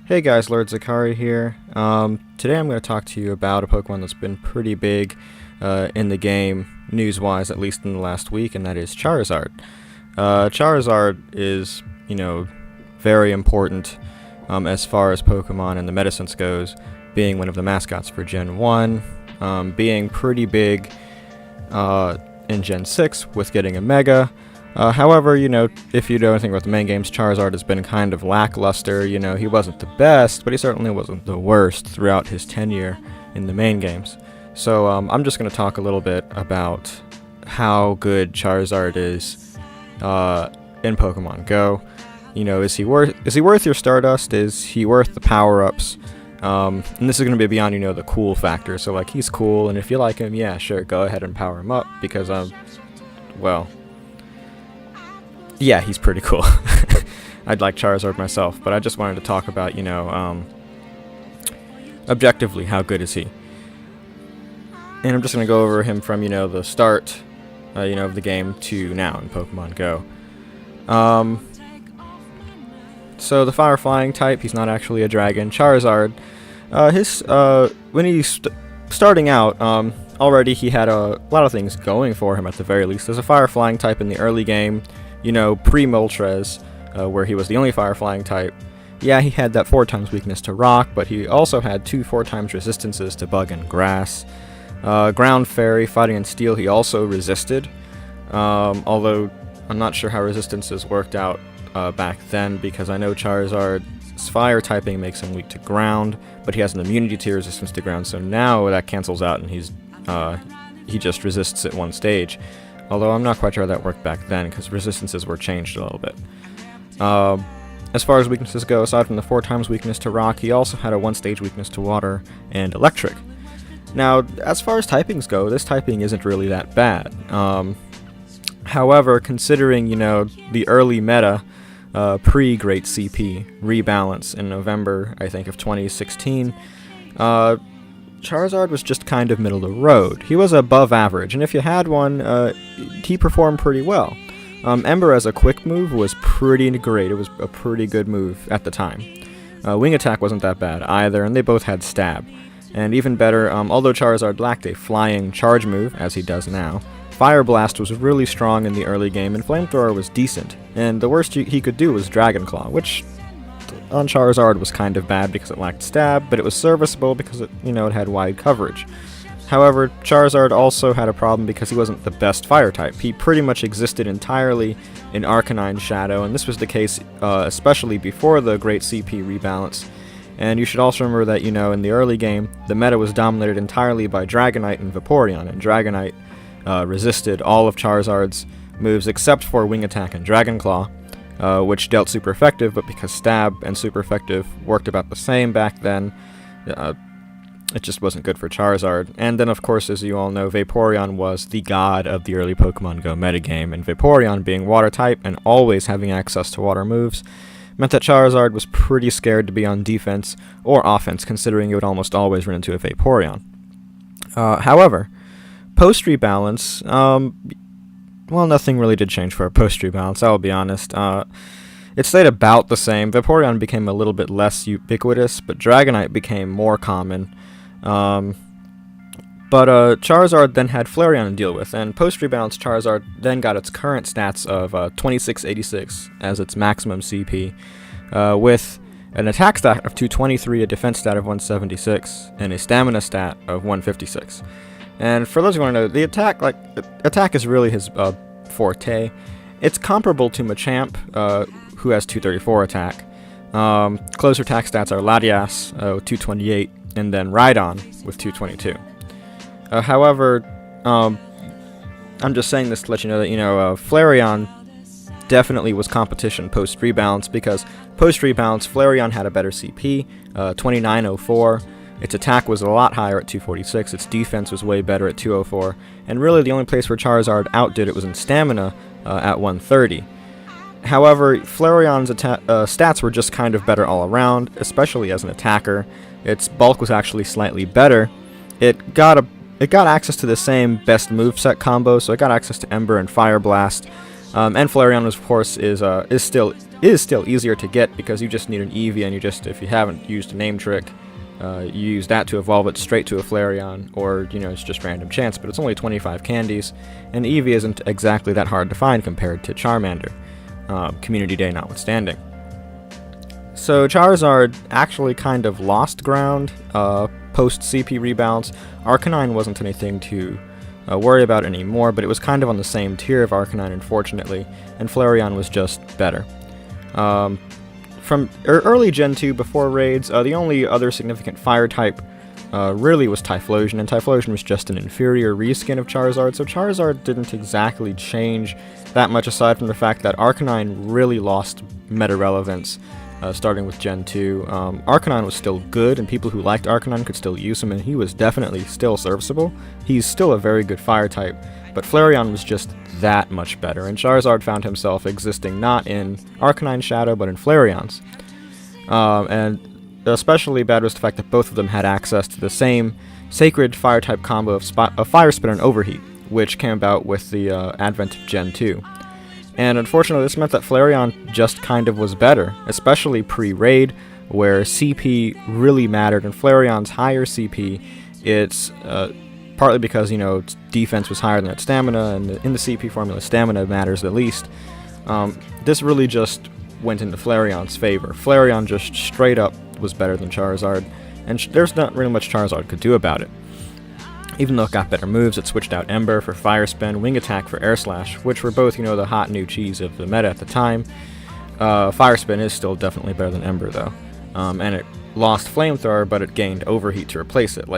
Hey guys, Lord Zakari here. Today I'm going to talk to you about a Pokemon that's been pretty big in the game, news-wise, at least in the last week, and that is Charizard. Charizard is, very important as far as Pokemon and the medicines goes, being one of the mascots for Gen 1, being pretty big in Gen 6 with getting a Mega. However, if you know anything about the main games, Charizard has been kind of lackluster. He wasn't the best, but he certainly wasn't the worst throughout his tenure in the main games. So I'm just going to talk a little bit about how good Charizard is in Pokemon Go. Is he worth your Stardust? Is he worth the power-ups? And this is going to be beyond, the cool factor. So, he's cool, and if you like him, yeah, sure, go ahead and power him up, because, yeah, he's pretty cool. I'd like Charizard myself, but I just wanted to talk about, objectively, how good is he? And I'm just going to go over him from, the start, of the game to now in Pokemon Go. So the Fire Flying type, he's not actually a dragon. Charizard, when he's starting out, already he had a lot of things going for him at the very least. There's a Fire Flying type in the early game, pre-Moltres, where he was the only Fire Flying type. Yeah, he had that 4x weakness to Rock, but he also had 2 4x resistances to Bug and Grass. Ground Fairy, Fighting and Steel, he also resisted, although I'm not sure how resistances worked out back then, because I know Charizard's Fire typing makes him weak to Ground, but he has an immunity to resistance to Ground, so now that cancels out and he just resists at one stage. Although I'm not quite sure how that worked back then, because resistances were changed a little bit. As far as weaknesses go, aside from the 4x weakness to Rock, he also had a 1-stage weakness to Water and Electric. Now, as far as typings go, this typing isn't really that bad. However, considering, the early meta, pre-Great CP rebalance in November, I think, of 2016, Charizard was just kind of middle of the road. He was above average, and if you had one, he performed pretty well. Ember as a quick move was pretty great. It was a pretty good move at the time. Wing Attack wasn't that bad either, and they both had Stab. And even better, although Charizard lacked a flying charge move, as he does now, Fire Blast was really strong in the early game, and Flamethrower was decent. And the worst he could do was Dragon Claw, which on Charizard was kind of bad because it lacked Stab, but it was serviceable because it had wide coverage. However, Charizard also had a problem because he wasn't the best Fire type. He pretty much existed entirely in Arcanine Shadow, and this was the case especially before the Great CP rebalance. And you should also remember that, in the early game, the meta was dominated entirely by Dragonite and Vaporeon, and Dragonite resisted all of Charizard's moves except for Wing Attack and Dragon Claw, which dealt super effective, but because Stab and super effective worked about the same back then, it just wasn't good for Charizard. And then, of course, as you all know, Vaporeon was the god of the early Pokemon Go metagame, and Vaporeon, being water type and always having access to water moves, meant that Charizard was pretty scared to be on defense or offense, considering you would almost always run into a Vaporeon. However, post-rebalance, nothing really did change for a post-rebalance, I'll be honest. It stayed about the same. Vaporeon became a little bit less ubiquitous, but Dragonite became more common. But Charizard then had Flareon to deal with, and post-rebalance Charizard then got its current stats of 2686 as its maximum CP, with an attack stat of 223, a defense stat of 176, and a stamina stat of 156. And for those who want to know, the attack is really his forte. It's comparable to Machamp, who has 234 attack. Closer attack stats are Latias, 228, and then Rhydon with 222. However, I'm just saying this to let you know that, Flareon definitely was competition post-rebalance, because post-rebalance, Flareon had a better CP, 2904. Its attack was a lot higher at 246, its defense was way better at 204, and really the only place where Charizard outdid it was in stamina at 130. However, Flareon's stats were just kind of better all around, especially as an attacker. Its bulk was actually slightly better. It got access to the same best moveset combo, so it got access to Ember and Fire Blast, And Flareon, of course, is still easier to get because you just need an Eevee, and if you haven't used a name trick, you use that to evolve it straight to a Flareon, or it's just random chance. But it's only 25 candies, and Eevee isn't exactly that hard to find compared to Charmander, Community Day notwithstanding. So Charizard actually kind of lost ground post CP rebalance. Arcanine wasn't anything to worry about anymore, but it was kind of on the same tier of Arcanine, unfortunately, and Flareon was just better. From early Gen 2 before raids, the only other significant fire type really was Typhlosion, and Typhlosion was just an inferior reskin of Charizard, so Charizard didn't exactly change that much aside from the fact that Arcanine really lost meta relevance starting with Gen 2. Arcanine was still good, and people who liked Arcanine could still use him, and he was definitely still serviceable. He's still a very good fire type, but Flareon was just that much better, and Charizard found himself existing not in Arcanine's shadow, but in Flareon's. And especially bad was the fact that both of them had access to the same sacred fire type combo of Fire Spin and Overheat, which came about with the advent of Gen 2. And unfortunately, this meant that Flareon just kind of was better, especially pre-raid, where CP really mattered. And Flareon's higher CP, it's partly because, its defense was higher than its stamina, and in the CP formula, stamina matters the least. This really just went into Flareon's favor. Flareon just straight up was better than Charizard, and there's not really much Charizard could do about it. Even though it got better moves, it switched out Ember for Fire Spin, Wing Attack for Air Slash, which were both, the hot new cheese of the meta at the time. Fire Spin is still definitely better than Ember, though. And it lost Flamethrower, but it gained Overheat to replace it.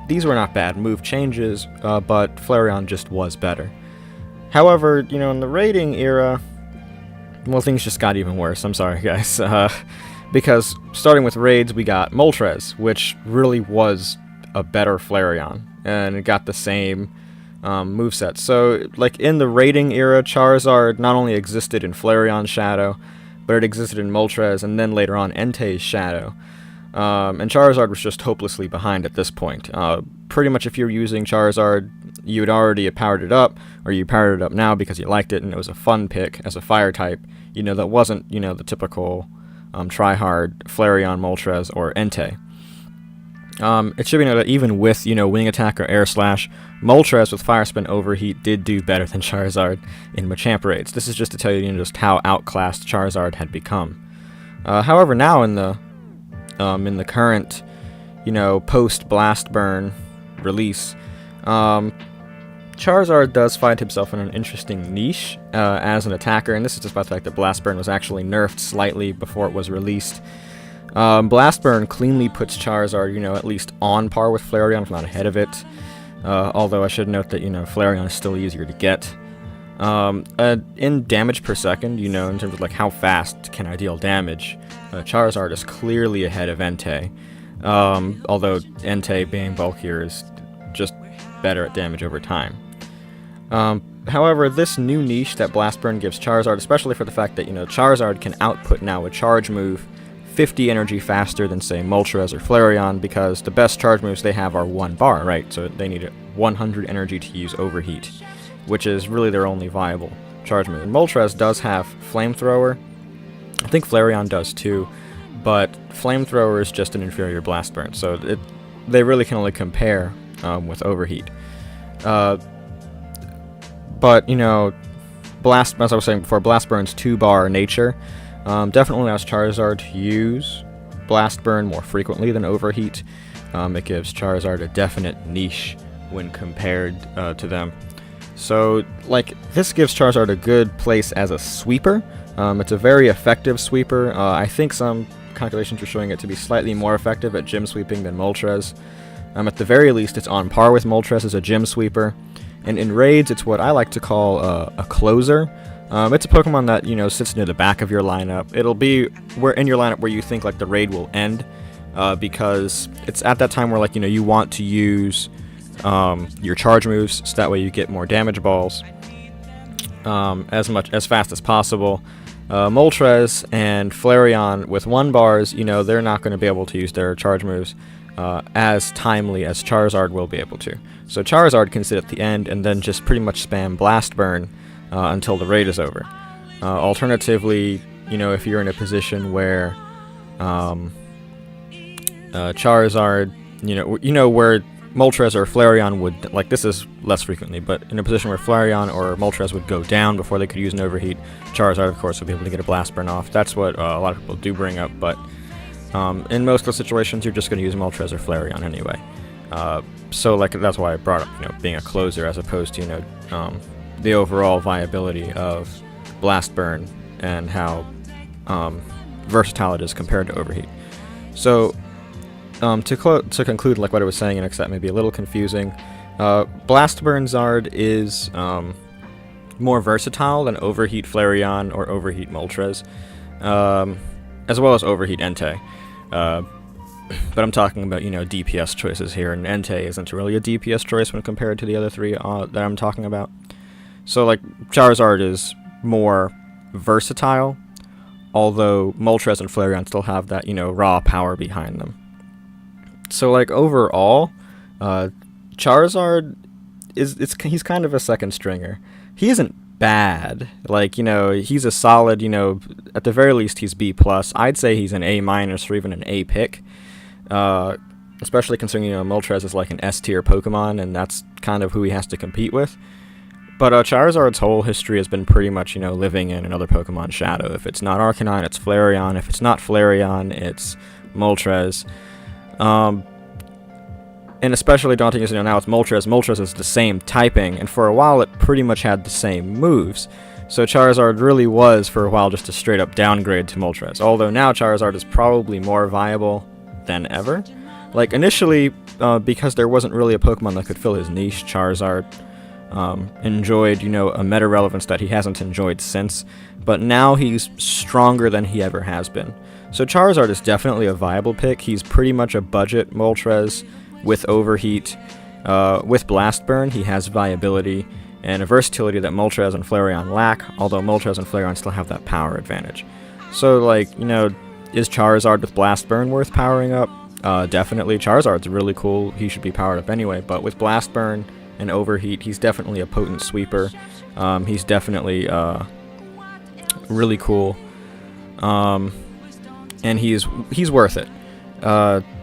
These were not bad move changes, but Flareon just was better. However, in the raiding era, well, things just got even worse. I'm sorry, guys. Because starting with raids, we got Moltres, which really was a better Flareon, and it got the same moveset. So, in the raiding era, Charizard not only existed in Flareon's shadow, but it existed in Moltres, and then later on Entei's shadow. And Charizard was just hopelessly behind at this point. Pretty much if you were using Charizard, you had already powered it up, or you powered it up now because you liked it and it was a fun pick as a fire type, that wasn't, the typical try-hard Flareon, Moltres, or Entei. It should be noted that even with, Wing Attack or Air Slash, Moltres with Fire Spin Overheat did do better than Charizard in Machamp raids. This is just to tell you, just how outclassed Charizard had become. However, now in the current, post Blast Burn release, Charizard does find himself in an interesting niche as an attacker, and this is despite the fact that Blast Burn was actually nerfed slightly before it was released. Blast Burn cleanly puts Charizard, at least on par with Flareon, if not ahead of it. Although I should note that, Flareon is still easier to get. In damage per second, in terms of how fast can I deal damage, Charizard is clearly ahead of Entei. Although Entei, being bulkier, is just better at damage over time. However, this new niche that Blast Burn gives Charizard, especially for the fact that, Charizard can output now a charge move 50 energy faster than, say, Moltres or Flareon, because the best charge moves they have are 1 bar, right? So they need 100 energy to use Overheat, which is really their only viable charge move. And Moltres does have Flamethrower. I think Flareon does too, but Flamethrower is just an inferior Blast Burn, so they really can only compare with Overheat. But, as I was saying before, Blast Burn's 2-bar nature definitely allows Charizard to use Blast Burn more frequently than Overheat. It gives Charizard a definite niche when compared to them. So, this gives Charizard a good place as a sweeper. It's a very effective sweeper. I think some calculations are showing it to be slightly more effective at gym sweeping than Moltres. At the very least, it's on par with Moltres as a gym sweeper. And in raids, it's what I like to call a closer. It's a Pokemon that, sits near the back of your lineup. It'll be in your lineup where you think, the raid will end, because it's at that time where, you want to use your charge moves, so that way you get more damage balls as fast as possible. Moltres and Flareon with 1 bars, they're not going to be able to use their charge moves as timely as Charizard will be able to. So Charizard can sit at the end and then just pretty much spam Blast Burn until the raid is over. Alternatively, you know, if you're in a position where Charizard, you know where Moltres or Flareon would, like, this is less frequently, but in a position where Flareon or Moltres would go down before they could use an Overheat, Charizard, of course, would be able to get a Blast Burn off. That's what a lot of people do bring up, but in most of the situations, you're just going to use Moltres or Flareon anyway. So, like, that's why I brought up, you know, being a closer as opposed to, you know, the overall viability of Blast Burn and how versatile it is compared to Overheat. So, to conclude, like what I was saying, and that may be a little confusing, Blast Burn Zard is more versatile than Overheat Flareon or Overheat Moltres, as well as Overheat Entei. But I'm talking about, you know, DPS choices here, and Entei isn't really a DPS choice when compared to the other three that I'm talking about. So, like, Charizard is more versatile, although Moltres and Flareon still have that, you know, raw power behind them. So, like, overall, Charizard he's kind of a second stringer. He isn't bad. Like, you know, he's a solid, you know, at the very least he's B+. I'd say he's an A- or even an A pick. Especially considering, you know, Moltres is like an S tier Pokemon, and that's kind of who he has to compete with. But Charizard's whole history has been pretty much, you know, living in another Pokemon's shadow. If it's not Arcanine, it's Flareon. If it's not Flareon, it's Moltres. And especially daunting as, you know, now it's Moltres. Moltres is the same typing, and for a while it pretty much had the same moves. So Charizard really was, for a while, just a straight-up downgrade to Moltres. Although now Charizard is probably more viable than ever. Like, initially, because there wasn't really a Pokemon that could fill his niche, Charizard enjoyed, you know, a meta relevance that he hasn't enjoyed since, but now he's stronger than he ever has been. So Charizard is definitely a viable pick. He's pretty much a budget Moltres with Overheat. With Blast Burn, he has viability and a versatility that Moltres and Flareon lack, although Moltres and Flareon still have that power advantage. So, like, you know, is Charizard with Blast Burn worth powering up? Definitely. Charizard's really cool. He should be powered up anyway, but with Blast Burn and Overheat, he's definitely a potent sweeper. He's definitely really cool. And he's worth it.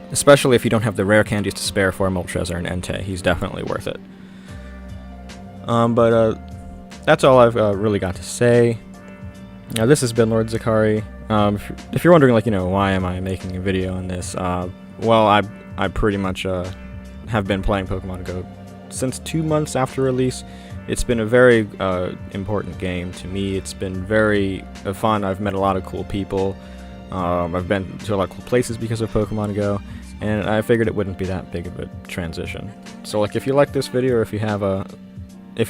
Especially if you don't have the rare candies to spare for Moltres or an Entei. He's definitely worth it. But that's all I've really got to say. Now, this has been Lord Zakari. If you're wondering, like, you know, why am I making a video on this, well, I pretty much have been playing Pokemon Go since 2 months after release. It's been a very important game to me. It's been very fun. I've met a lot of cool people. I've been to a lot of cool places because of Pokemon Go, and I figured it wouldn't be that big of a transition. So, like, if you like this video, or if you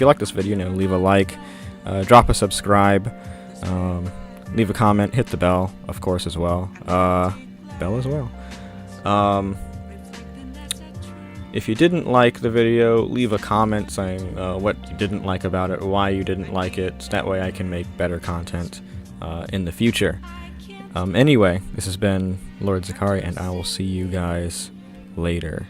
like this video, you know, leave a like, drop a subscribe, leave a comment, hit the bell, of course, as well. If you didn't like the video, leave a comment saying what you didn't like about it, why you didn't like it, so that way I can make better content in the future. Anyway, this has been Lord Zakari, and I will see you guys later.